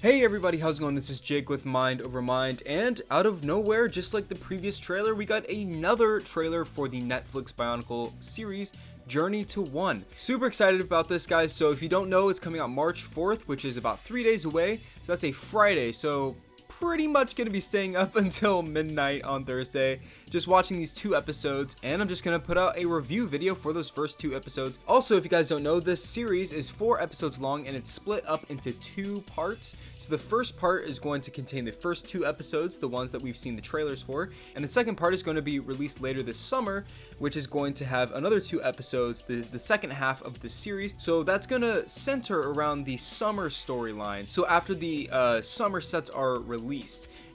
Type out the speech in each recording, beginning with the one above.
Hey everybody, how's it going? This is Jake with Mind Over Mind, and out of nowhere, just like the previous trailer, we got another trailer for the Netflix Bionicle series, Journey to One. Super excited about this, guys. So if you don't know, it's coming out March 4th, which is about 3 days away. So that's a Friday, so pretty much gonna be staying up until midnight on Thursday, just watching these 2 episodes, and I'm just gonna put out a review video for those first 2 episodes. Also, if you guys don't know, this series is 4 episodes long and it's split up into 2 parts. So the first part is going to contain the first 2 episodes, the ones that we've seen the trailers for, and the second part is going to be released later this summer, which is going to have another 2 episodes, the second half of the series. So that's gonna center around the summer storyline. So after the summer sets are released,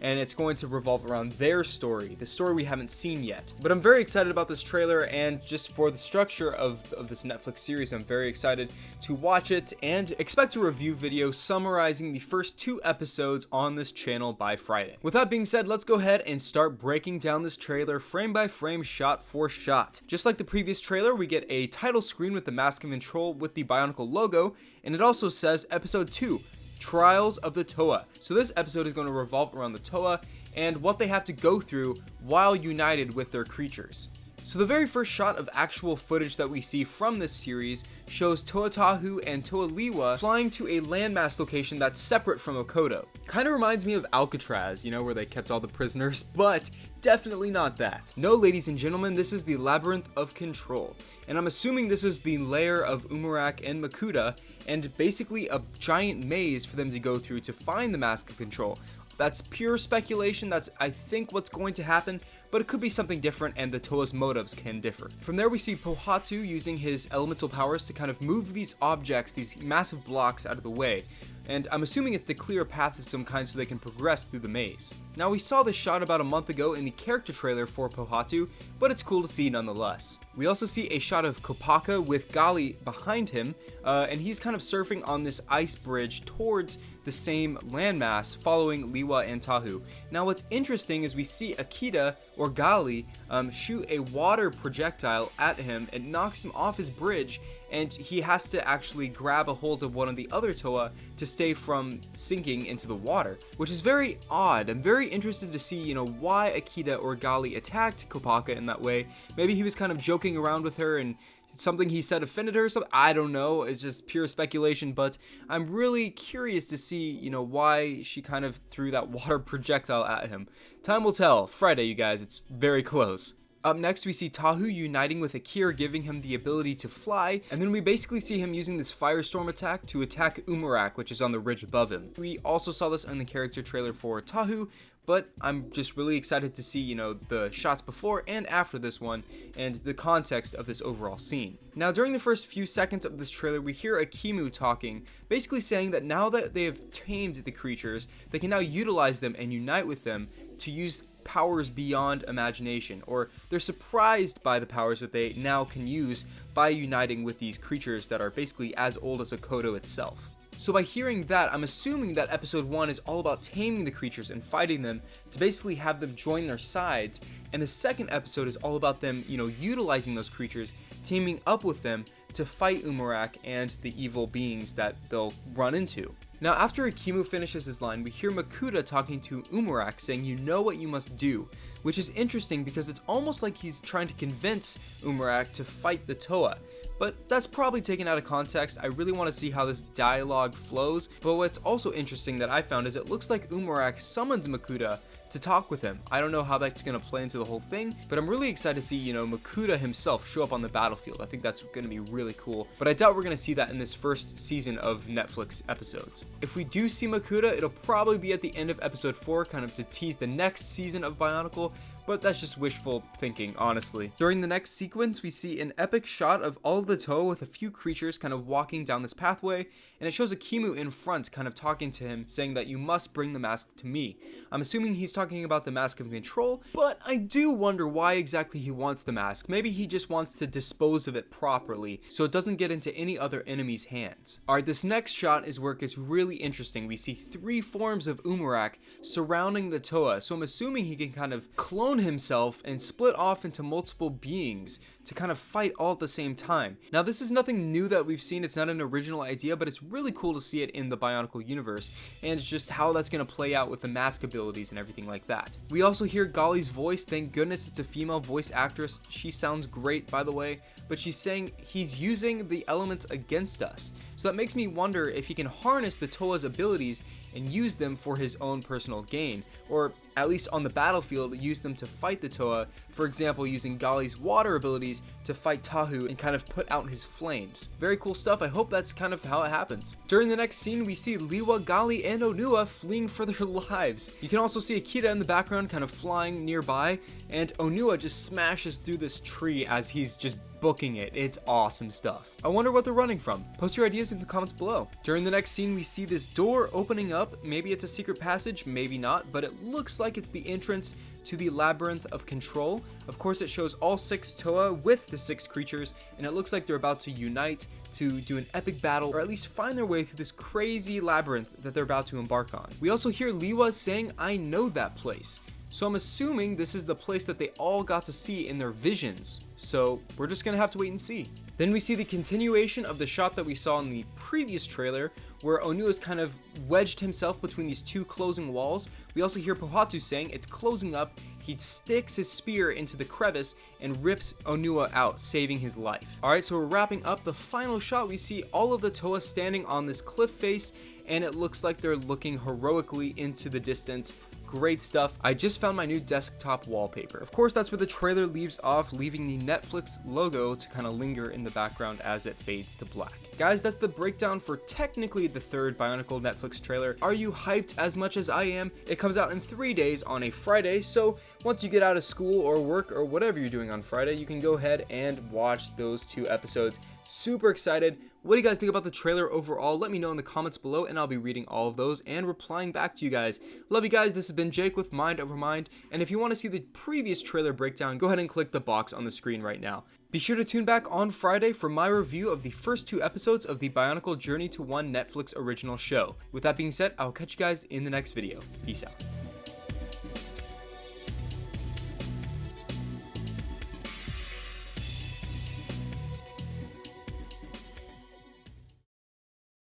and it's going to revolve around their story, the story we haven't seen yet. But I'm very excited about this trailer, and just for the structure of this Netflix series, I'm very excited to watch it and expect a review video summarizing the first 2 episodes on this channel by Friday. With that being said, let's go ahead and start breaking down this trailer frame by frame, shot for shot. Just like the previous trailer, we get a title screen with the Mask of Control with the Bionicle logo, and it also says Episode 2, Trials of the Toa. So this episode is going to revolve around the Toa and what they have to go through while united with their creatures. So the very first shot of actual footage that we see from this series shows Toa-Tahu and Toa-Liwa flying to a landmass location that's separate from Okoto. Kind of reminds me of Alcatraz, you know, where they kept all the prisoners, but definitely not that. No, ladies and gentlemen, this is the Labyrinth of Control, and I'm assuming this is the lair of Umarak and Makuta, and basically a giant maze for them to go through to find the Mask of Control. That's pure speculation. That's, I think, what's going to happen, but it could be something different, and the Toa's motives can differ. From there, we see Pohatu using his elemental powers to kind of move these objects, these massive blocks, out of the way. And I'm assuming it's to clear a path of some kind so they can progress through the maze. Now, we saw this shot about a month ago in the character trailer for Pohatu, but it's cool to see nonetheless. We also see a shot of Kopaka with Gali behind him, and he's kind of surfing on this ice bridge towards the same landmass following Liwa and Tahu. Now, what's interesting is we see Akita, or Gali, shoot a water projectile at him and knocks him off his bridge, and he has to actually grab a hold of one of the other Toa to stay from sinking into the water, which is very odd. I'm very interested to see, why Akita or Gali attacked Kopaka in that way. Maybe he was kind of joking around with her and something he said offended her or something. I don't know. It's just pure speculation, but I'm really curious to see, why she kind of threw that water projectile at him. Time will tell. Friday, you guys. It's very close. Up next, we see Tahu uniting with Akira, giving him the ability to fly, and then we basically see him using this firestorm attack to attack Umarak, which is on the ridge above him. We also saw this in the character trailer for Tahu, but I'm just really excited to see, the shots before and after this one, and the context of this overall scene. Now, during the first few seconds of this trailer, we hear Akimu talking, basically saying that now that they have tamed the creatures, they can now utilize them and unite with them to use powers beyond imagination, or they're surprised by the powers that they now can use by uniting with these creatures that are basically as old as Okoto itself. So by hearing that, I'm assuming that episode 1 is all about taming the creatures and fighting them to basically have them join their sides, and the second episode is all about them, utilizing those creatures, teaming up with them to fight Umarak and the evil beings that they'll run into. Now, after Akimu finishes his line, we hear Makuta talking to Umarak saying, "You know what you must do," which is interesting because it's almost like he's trying to convince Umarak to fight the Toa. But that's probably taken out of context. I really want to see how this dialogue flows. But what's also interesting that I found is it looks like Umarak summons Makuta to talk with him. I don't know how that's going to play into the whole thing, but I'm really excited to see, Makuta himself show up on the battlefield. I think that's going to be really cool, but I doubt we're going to see that in this first season of Netflix episodes. If we do see Makuta, it'll probably be at the end of episode 4, kind of to tease the next season of Bionicle, but that's just wishful thinking, honestly. During the next sequence, we see an epic shot of all of the Toa with a few creatures kind of walking down this pathway, and it shows Akimu in front kind of talking to him, saying that you must bring the mask to me. I'm assuming he's talking about the Mask of Control, but I do wonder why exactly he wants the mask. Maybe he just wants to dispose of it properly, so it doesn't get into any other enemy's hands. Alright, this next shot is where it gets really interesting. We see 3 forms of Umarak surrounding the Toa, so I'm assuming he can kind of clone himself and split off into multiple beings to kind of fight all at the same time. Now, this is nothing new that we've seen. It's not an original idea, but it's really cool to see it in the Bionicle universe, and just how that's going to play out with the mask abilities and everything like that. We also hear Golly's voice. Thank goodness it's a female voice actress. She sounds great, by the way, but she's saying he's using the elements against us. So that makes me wonder if he can harness the Toa's abilities and use them for his own personal gain, or at least on the battlefield use them to fight the Toa, for example using Golly's water abilities to fight Tahu and kind of put out his flames. Very cool stuff. I hope that's kind of how it happens. During the next scene, we see Liwa, Golly, and Onua fleeing for their lives. You can also see Akira in the background kind of flying nearby, and Onua just smashes through this tree as he's just booking it. It's awesome stuff. I wonder what they're running from. Post your ideas in the comments below. During the next scene, we see this door opening up. Maybe it's a secret passage, maybe not, but it looks like it's the entrance to the Labyrinth of Control. Of course, it shows all 6 Toa with the 6 creatures, and it looks like they're about to unite to do an epic battle, or at least find their way through this crazy labyrinth that they're about to embark on. We also hear Liwa saying, "I know that place." So I'm assuming this is the place that they all got to see in their visions. So we're just gonna have to wait and see. Then we see the continuation of the shot that we saw in the previous trailer, where Onua's kind of wedged himself between these 2 closing walls. We also hear Pohatu saying it's closing up. He sticks his spear into the crevice and rips Onua out, saving his life. Alright, so we're wrapping up the final shot. We see all of the Toa standing on this cliff face, and it looks like they're looking heroically into the distance. Great stuff. I just found my new desktop wallpaper. Of course, that's where the trailer leaves off, leaving the Netflix logo to kind of linger in the background as it fades to black. Guys, that's the breakdown for technically the 3rd Bionicle Netflix trailer. Are you hyped as much as I am? It comes out in 3 days on a Friday, so once you get out of school or work or whatever you're doing on Friday, you can go ahead and watch those 2 episodes. Super excited. What do you guys think about the trailer overall? Let me know in the comments below, and I'll be reading all of those and replying back to you guys. Love you guys. This has been Jake with Mind Over Mind, and if you want to see the previous trailer breakdown, go ahead and click the box on the screen right now. Be sure to tune back on Friday for my review of the first 2 episodes of the Bionicle Journey to 1 Netflix original show. With that being said, I'll catch you guys in the next video. Peace out.